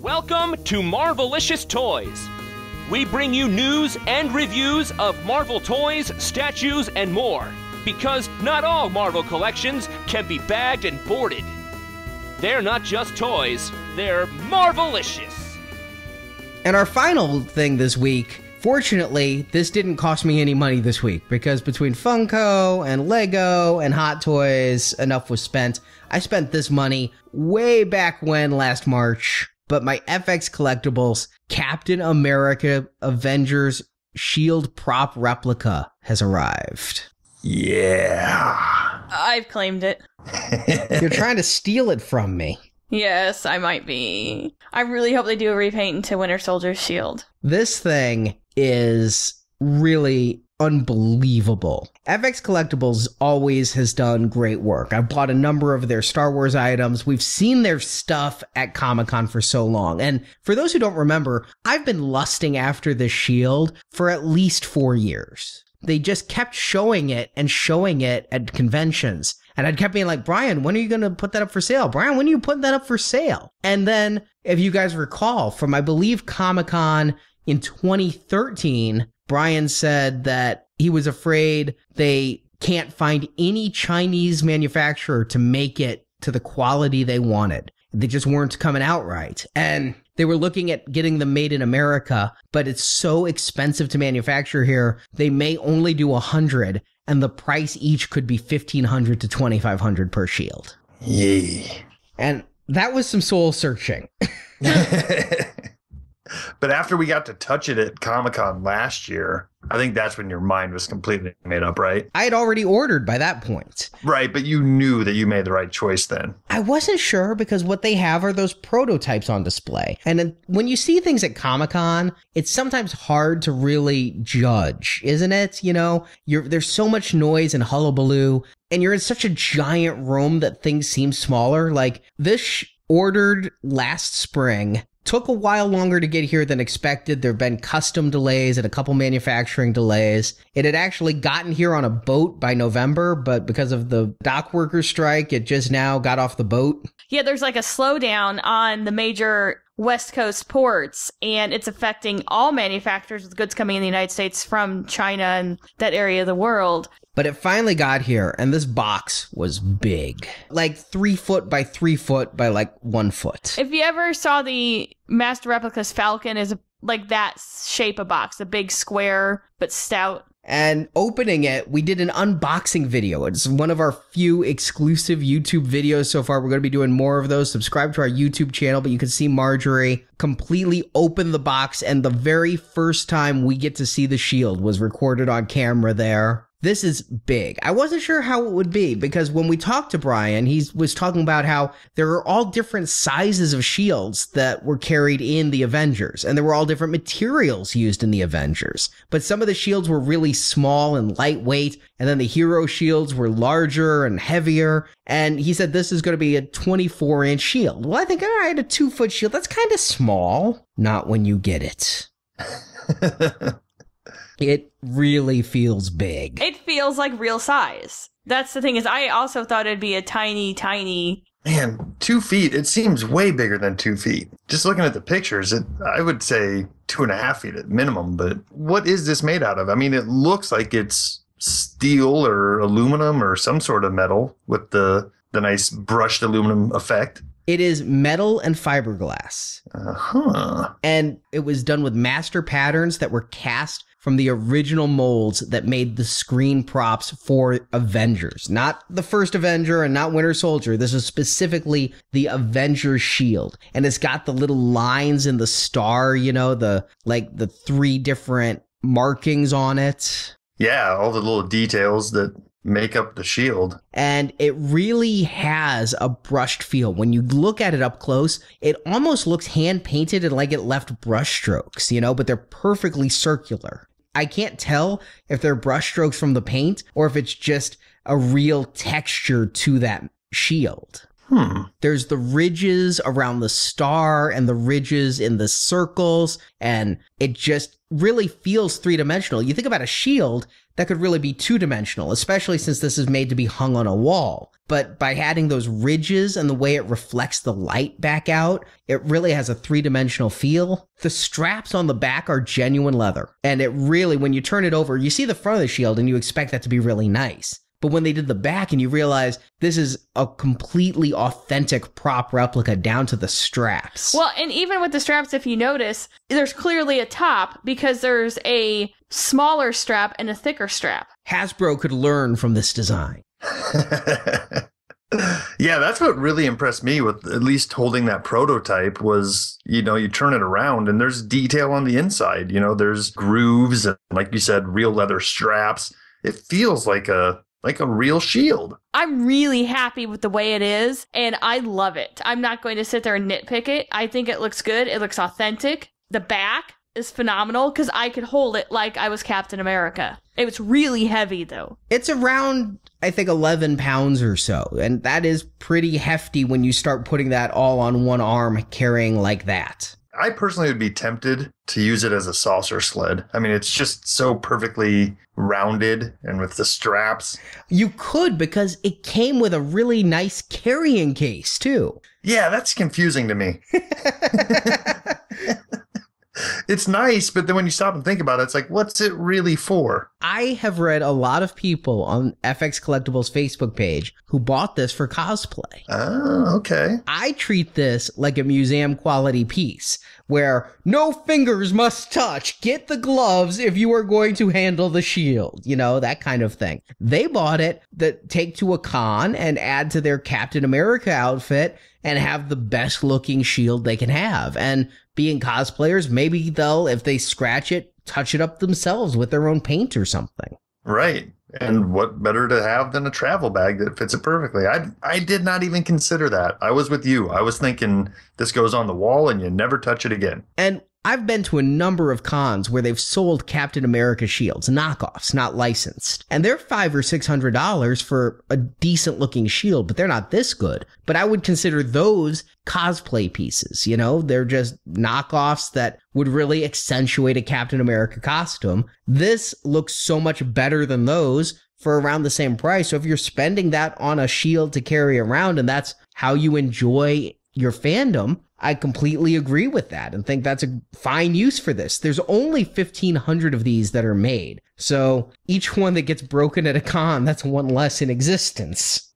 Welcome to Marvelicious Toys. We bring you news and reviews of Marvel toys, statues, and more. Because not all Marvel collections can be bagged and boarded. They're not just toys, they're Marvelicious. And our final thing this week, fortunately, this didn't cost me any money this week, because between Funko and Lego and Hot Toys, enough was spent. I spent this money way back when, last March, but my FX Collectibles Captain America Avengers Shield prop replica has arrived. Yeah. I've claimed it. You're trying to steal it from me. Yes, I might be. I really hope they do a repaint into Winter Soldier's shield. This thing is really unbelievable. FX Collectibles always has done great work. I've bought a number of their Star Wars items. We've seen their stuff at Comic-Con for so long. And for those who don't remember, I've been lusting after the shield for at least 4 years. They just kept showing it at conventions. And I'd kept being like, Brian, when are you going to put that up for sale? Brian, when are you putting that up for sale? And then, if you guys recall, from, I believe, Comic-Con in 2013, Brian said that he was afraid they can't find any Chinese manufacturer to make it to the quality they wanted. They just weren't coming out right. And they were looking at getting them made in America, but it's so expensive to manufacture here, they may only do 100, and the price each could be $1,500 to $2,500 per shield. Yay. And that was some soul searching. But after we got to touch it at Comic-Con last year, I think that's when your mind was completely made up, right? I had already ordered by that point. Right, but you knew that you made the right choice then. I wasn't sure because what they have are those prototypes on display. And when you see things at Comic-Con, it's sometimes hard to really judge, isn't it? You know, there's so much noise and hullabaloo, and you're in such a giant room that things seem smaller. Like, this ordered last spring. Took a while longer to get here than expected. There have been custom delays and a couple manufacturing delays. It had actually gotten here on a boat by November, but because of the dock worker strike, it just now got off the boat. Yeah, there's like a slowdown on the major West Coast ports, and it's affecting all manufacturers with goods coming in the United States from China and that area of the world. But it finally got here, and this box was big. Like 3 foot by 3 foot by like 1 foot. If you ever saw the Master Replica's Falcon, is like that shape of box, a big square but stout. And opening it, we did an unboxing video. It's one of our few exclusive YouTube videos so far. We're going to be doing more of those. Subscribe to our YouTube channel, but you can see Marjorie completely open the box, and the very first time we get to see the shield was recorded on camera there. This is big. I wasn't sure how it would be because when we talked to Brian, he was talking about how there are all different sizes of shields that were carried in the Avengers, and there were all different materials used in the Avengers. But some of the shields were really small and lightweight, and then the hero shields were larger and heavier. And he said this is going to be a 24-inch shield. Well, I think, all right, a 2-foot shield, that's kind of small. Not when you get it. It really feels big. It feels like real size. That's the thing, is I also thought it'd be a tiny... Man, 2 feet, it seems way bigger than 2 feet. Just looking at the pictures, I would say 2.5 feet at minimum, but what is this made out of? I mean, it looks like it's steel or aluminum or some sort of metal with the nice brushed aluminum effect. It is metal and fiberglass. Uh-huh. And it was done with master patterns that were cast from the original molds that made the screen props for Avengers. Not the first Avenger and not Winter Soldier. This is specifically the Avengers shield. And it's got the little lines in the star, you know, the 3 different markings on it. Yeah, all the little details that make up the shield. And it really has a brushed feel. When you look at it up close, it almost looks hand painted and like it left brush strokes, you know, but they're perfectly circular. I can't tell if they're brush strokes from the paint or if it's just a real texture to that shield. There's the ridges around the star and the ridges in the circles, and it just really feels three-dimensional. You think about a shield, that could really be two-dimensional, especially since this is made to be hung on a wall. But by adding those ridges and the way it reflects the light back out, it really has a three-dimensional feel. The straps on the back are genuine leather. And it really, when you turn it over, you see the front of the shield and you expect that to be really nice. But when they did the back and you realize this is a completely authentic prop replica down to the straps. Well, and even with the straps, if you notice, there's clearly a top because there's a smaller strap and a thicker strap. Hasbro could learn from this design. Yeah, that's what really impressed me with at least holding that prototype was, you turn it around and there's detail on the inside. There's grooves and, like you said, real leather straps. It feels like a real shield. I'm really happy with the way it is, and I love it. I'm not going to sit there and nitpick it. I think it looks good. It looks authentic. The back is phenomenal because I could hold it like I was Captain America. It was really heavy, though. It's around, I think, 11 pounds or so, and that is pretty hefty when you start putting that all on one arm carrying like that. I personally would be tempted to use it as a saucer sled. I mean, it's just so perfectly rounded and with the straps. You could, because it came with a really nice carrying case, too. Yeah, that's confusing to me. It's nice, but then when you stop and think about it, it's like, what's it really for? I have read a lot of people on FX Collectibles' Facebook page who bought this for cosplay. Oh, okay. I treat this like a museum quality piece, where no fingers must touch. Get the gloves if you are going to handle the shield. That kind of thing. They bought it to take to a con and add to their Captain America outfit and have the best looking shield they can have. And being cosplayers, maybe they'll, if they scratch it, touch it up themselves with their own paint or something. Right. And what better to have than a travel bag that fits it perfectly? I did not even consider that. I was with you. I was thinking this goes on the wall and you never touch it again. And I've been to a number of cons where they've sold Captain America shields, knockoffs, not licensed. And they're $500 or $600 for a decent looking shield, but they're not this good. But I would consider those cosplay pieces, they're just knockoffs that would really accentuate a Captain America costume. This looks so much better than those for around the same price. So if you're spending that on a shield to carry around and that's how you enjoy your fandom, I completely agree with that and think that's a fine use for this. There's only 1,500 of these that are made. So each one that gets broken at a con, that's one less in existence.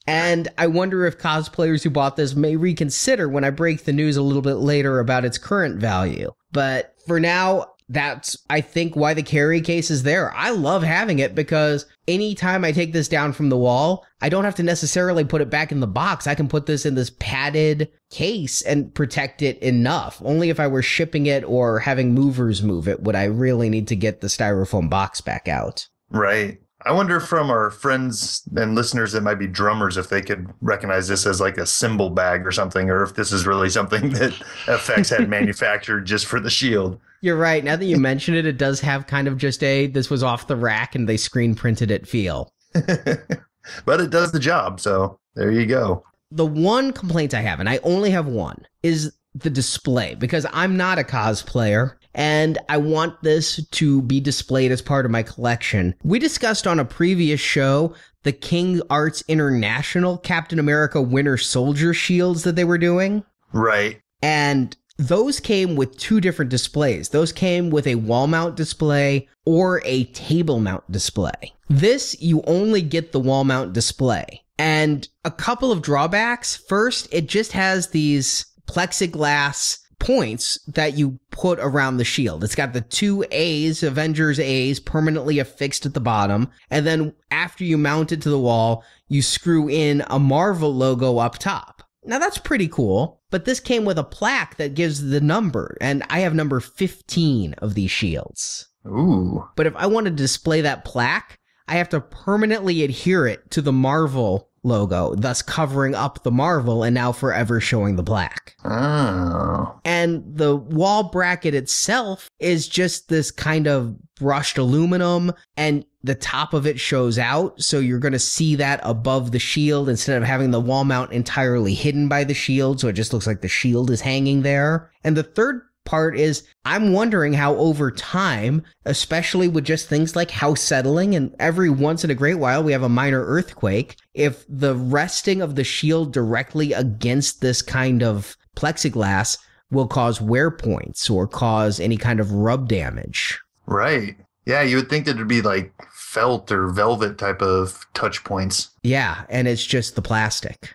And I wonder if cosplayers who bought this may reconsider when I break the news a little bit later about its current value. But for now, that's, I think, why the carry case is there. I love having it because anytime I take this down from the wall, I don't have to necessarily put it back in the box. I can put this in this padded case and protect it enough. Only if I were shipping it or having movers move it would I really need to get the styrofoam box back out. Right. I wonder from our friends and listeners that might be drummers if they could recognize this as like a cymbal bag or something, or if this is really something that FX had manufactured just for the shield. You're right. Now that you mention it, it does have kind of just this was off the rack and they screen printed it feel. But it does the job, so there you go. The one complaint I have, and I only have one, is the display, because I'm not a cosplayer and I want this to be displayed as part of my collection. We discussed on a previous show the King Arts International Captain America Winter Soldier shields that they were doing. Right. And those came with two different displays. Those came with a wall mount display or a table mount display. This, you only get the wall mount display. And a couple of drawbacks. First, it just has these plexiglass points that you put around the shield. It's got the two A's, Avengers A's, permanently affixed at the bottom. And then after you mount it to the wall, you screw in a Marvel logo up top. Now that's pretty cool, but this came with a plaque that gives the number, and I have number 15 of these shields. Ooh. But if I want to display that plaque, I have to permanently adhere it to the Marvel logo, thus covering up the Marvel and now forever showing the plaque. Oh. And the wall bracket itself is just this kind of brushed aluminum, and the top of it shows out, so you're going to see that above the shield instead of having the wall mount entirely hidden by the shield, so it just looks like the shield is hanging there. And the third part is I'm wondering how over time, especially with just things like house settling, and every once in a great while we have a minor earthquake, if the resting of the shield directly against this kind of plexiglass will cause wear points or cause any kind of rub damage. Right. Yeah, you would think that it'd be like felt or velvet type of touch points. Yeah, and it's just the plastic.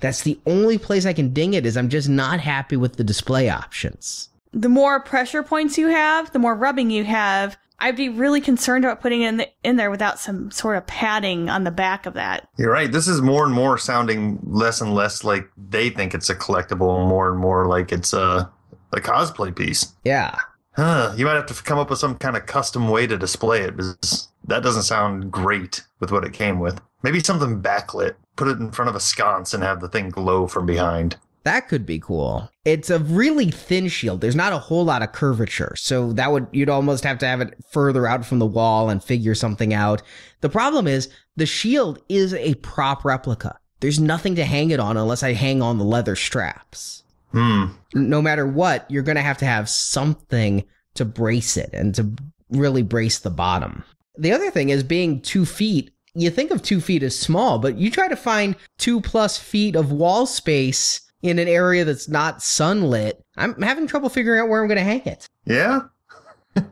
That's the only place I can ding it is I'm just not happy with the display options. The more pressure points you have, the more rubbing you have. I'd be really concerned about putting it in there without some sort of padding on the back of that. You're right. This is more and more sounding less and less like they think it's a collectible, more and more like it's a cosplay piece. Yeah. You might have to come up with some kind of custom way to display it, because that doesn't sound great with what it came with. Maybe something backlit. Put it in front of a sconce and have the thing glow from behind. That could be cool. It's a really thin shield. There's not a whole lot of curvature, so you'd almost have to have it further out from the wall and figure something out. The problem is the shield is a prop replica. There's nothing to hang it on unless I hang on the leather straps. No matter what, you're going to have something to brace it and to really brace the bottom. The other thing is being 2 feet. You think of 2 feet as small, but you try to find 2+ feet of wall space in an area that's not sunlit. I'm having trouble figuring out where I'm going to hang it. Yeah?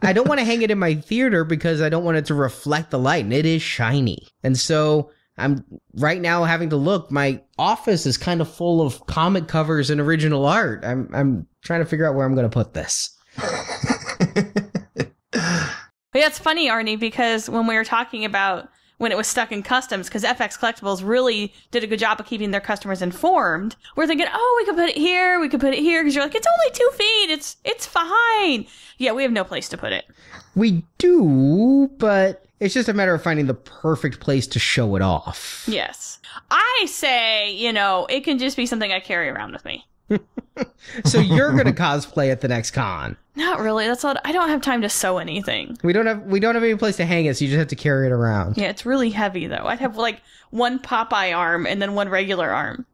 I don't want to hang it in my theater because I don't want it to reflect the light, and it is shiny. And so I'm right now having to look. My office is kind of full of comic covers and original art. I'm trying to figure out where I'm going to put this. But yeah, it's funny, Arnie, because when we were talking about when it was stuck in customs, because FX Collectibles really did a good job of keeping their customers informed, we're thinking, oh, we could put it here, because you're like, it's only 2 feet, it's fine. Yeah, we have no place to put it. We do, but it's just a matter of finding the perfect place to show it off. Yes. I say, it can just be something I carry around with me. So you're going to cosplay at the next con? Not really. That's all. I don't have time to sew anything. We don't have any place to hang it, so you just have to carry it around. Yeah, it's really heavy though. I'd have like one Popeye arm and then one regular arm.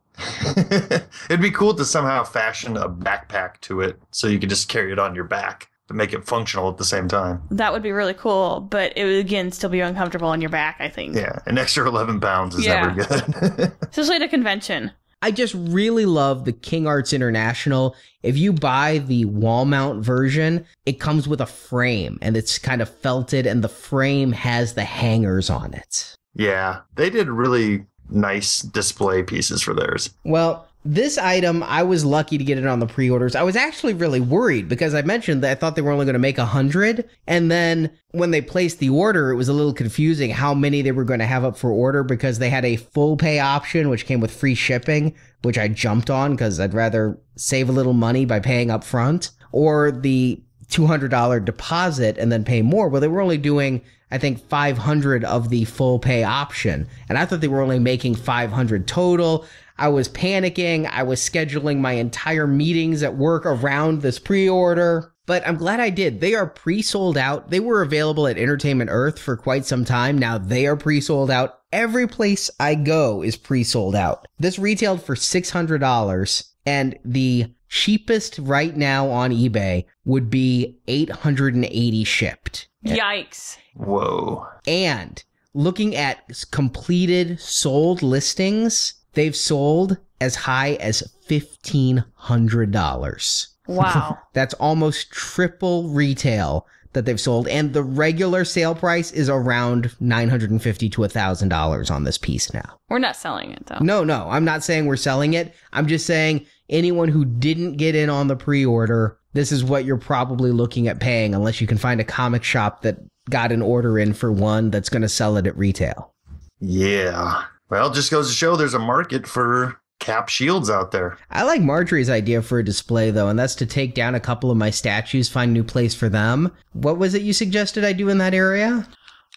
It'd be cool to somehow fashion a backpack to it so you could just carry it on your back to make it functional at the same time. That would be really cool, but it would again still be uncomfortable on your back, I think. Yeah, an extra 11 pounds is never good. Especially at a convention. I just really love the King Arts International. If you buy the wall mount version, it comes with a frame and it's kind of felted and the frame has the hangers on it. Yeah, they did really nice display pieces for theirs. Well, this item, I was lucky to get it on the pre-orders. I was actually really worried because I mentioned that I thought they were only going to make 100. And then when they placed the order, it was a little confusing how many they were going to have up for order because they had a full pay option, which came with free shipping, which I jumped on because I'd rather save a little money by paying up front, or the $200 deposit and then pay more. Well, they were only doing, I think, 500 of the full pay option. And I thought they were only making 500 total. I was panicking. I was scheduling my entire meetings at work around this pre-order, but I'm glad I did. They are pre-sold out. They were available at Entertainment Earth for quite some time. Now they are pre-sold out. Every place I go is pre-sold out. This retailed for $600, and the cheapest right now on eBay would be $880 shipped. Yikes. Whoa. And looking at completed sold listings, they've sold as high as $1,500. Wow. That's almost triple retail that they've sold. And the regular sale price is around $950 to $1,000 on this piece now. We're not selling it, though. No, I'm not saying we're selling it. I'm just saying anyone who didn't get in on the pre-order, this is what you're probably looking at paying, unless you can find a comic shop that got an order in for one that's going to sell it at retail. Yeah. Well, it just goes to show there's a market for cap shields out there. I like Marjorie's idea for a display, though, and that's to take down a couple of my statues, find a new place for them. What was it you suggested I do in that area?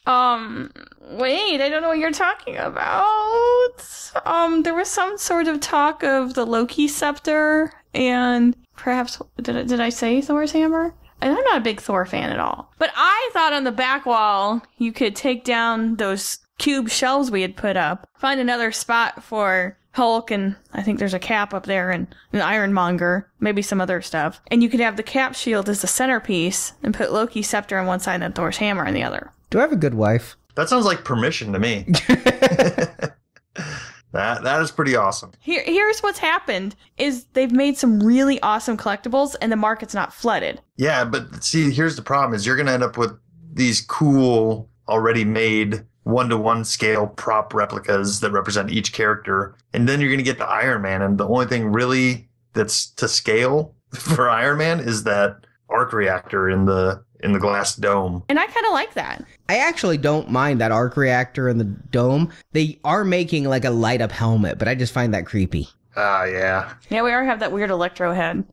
Wait, I don't know what you're talking about. There was some sort of talk of the Loki scepter, and perhaps, did I say Thor's hammer? And I'm not a big Thor fan at all. But I thought on the back wall, you could take down those cube shelves we had put up, find another spot for Hulk, and I think there's a Cap up there, and an Ironmonger, maybe some other stuff. And you could have the Cap shield as the centerpiece and put Loki's scepter on one side and Thor's hammer on the other. Do I have a good wife? That sounds like permission to me. That is pretty awesome. Here's what's happened is they've made some really awesome collectibles and the market's not flooded. Yeah, but see, here's the problem is you're going to end up with these cool, already made one-to-one scale prop replicas that represent each character. And then you're going to get the Iron Man. And the only thing really that's to scale for Iron Man is that arc reactor in the glass dome. And I kind of like that. I actually don't mind that arc reactor in the dome. They are making like a light up helmet, but I just find that creepy. Yeah. Yeah, we already have that weird electro head.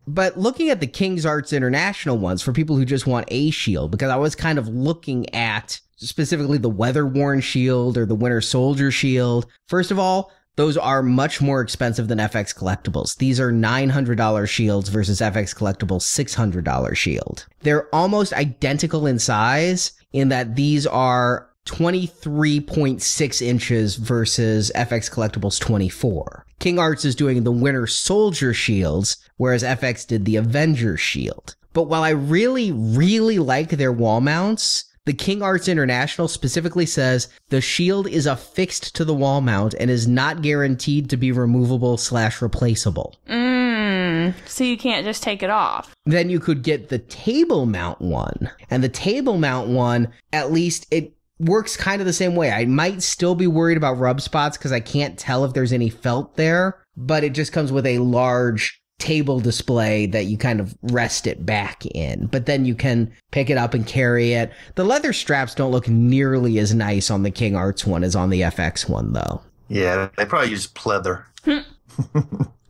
But looking at the King's Arts International ones for people who just want a shield, because I was kind of looking at specifically the weather-worn shield or the Winter Soldier shield. First of all, those are much more expensive than FX Collectibles. These are $900 shields versus FX Collectibles' $600 shield. They're almost identical in size in that these are 23.6 inches versus FX Collectibles 24. King Arts is doing the Winter Soldier shields, whereas FX did the Avengers shield. But while I really, really like their wall mounts, the King Arts International specifically says the shield is affixed to the wall mount and is not guaranteed to be removable/replaceable. So you can't just take it off. Then you could get the table mount one. And the table mount one, at least it works kind of the same way. I might still be worried about rub spots because I can't tell if there's any felt there, but it just comes with a large table display that you kind of rest it back in, but then you can pick it up and carry it. The leather straps don't look nearly as nice on the King Arts one as on the FX one, though. Yeah, they probably use pleather.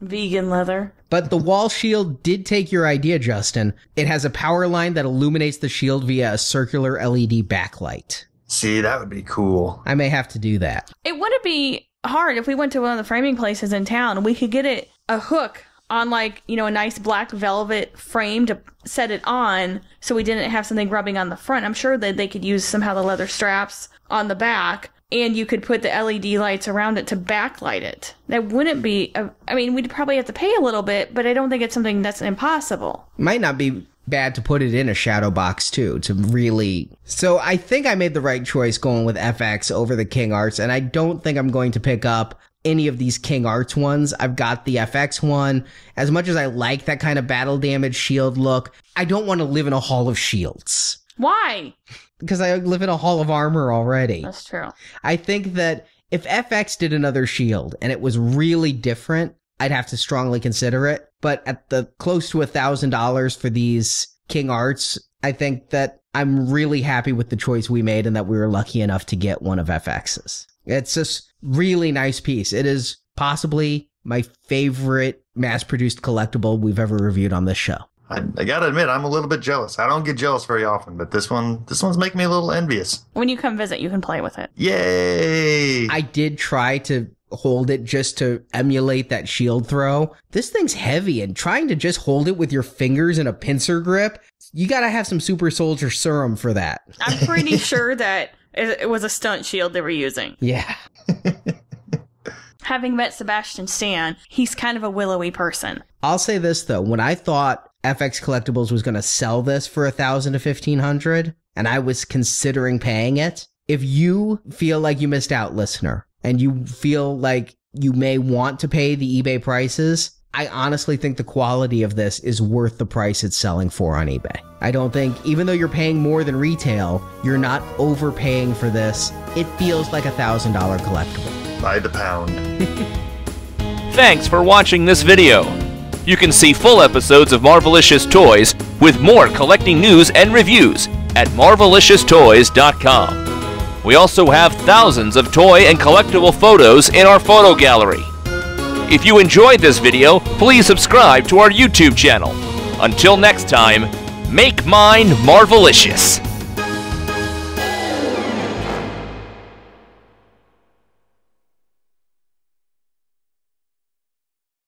Vegan leather. But the wall shield did take your idea, Justin. It has a power line that illuminates the shield via a circular LED backlight. See, that would be cool. I may have to do that. It wouldn't be hard if we went to one of the framing places in town and we could get it a hook on like, you know, a nice black velvet frame to set it on so we didn't have something rubbing on the front. I'm sure that they could use somehow the leather straps on the back and you could put the LED lights around it to backlight it. That wouldn't be, I mean, we'd probably have to pay a little bit, but I don't think it's something that's impossible. Might not be bad to put it in a shadow box too, to really... So I think I made the right choice going with FX over the King Arts, and I don't think I'm going to pick up any of these King Arts ones. I've got the FX one. As much as I like that kind of battle damage shield look, I don't want to live in a hall of shields. Why? Because I live in a hall of armor already. That's true. I think that if FX did another shield and it was really different, I'd have to strongly consider it. But at the close to $1,000 for these King Arts, I think that I'm really happy with the choice we made and that we were lucky enough to get one of FX's. It's just really nice piece. It is possibly my favorite mass-produced collectible we've ever reviewed on this show. I gotta admit, I'm a little bit jealous. I don't get jealous very often, but this one's making me a little envious. When you come visit, you can play with it. Yay! I did try to hold it just to emulate that shield throw. This thing's heavy, and trying to just hold it with your fingers in a pincer grip, you gotta have some super soldier serum for that. I'm pretty sure that it was a stunt shield they were using. Yeah. Having met Sebastian Stan, he's kind of a willowy person. I'll say this, though. When I thought FX Collectibles was going to sell this for $1,000 to $1,500, and I was considering paying it, if you feel like you missed out, listener, and you feel like you may want to pay the eBay prices, I honestly think the quality of this is worth the price it's selling for on eBay. I don't think, even though you're paying more than retail, you're not overpaying for this. It feels like $1,000 collectible. By the pound. Thanks for watching this video. You can see full episodes of Marvelicious Toys with more collecting news and reviews at marvelicioustoys.com. We also have thousands of toy and collectible photos in our photo gallery. If you enjoyed this video, please subscribe to our YouTube channel. Until next time, make mine Marvelicious.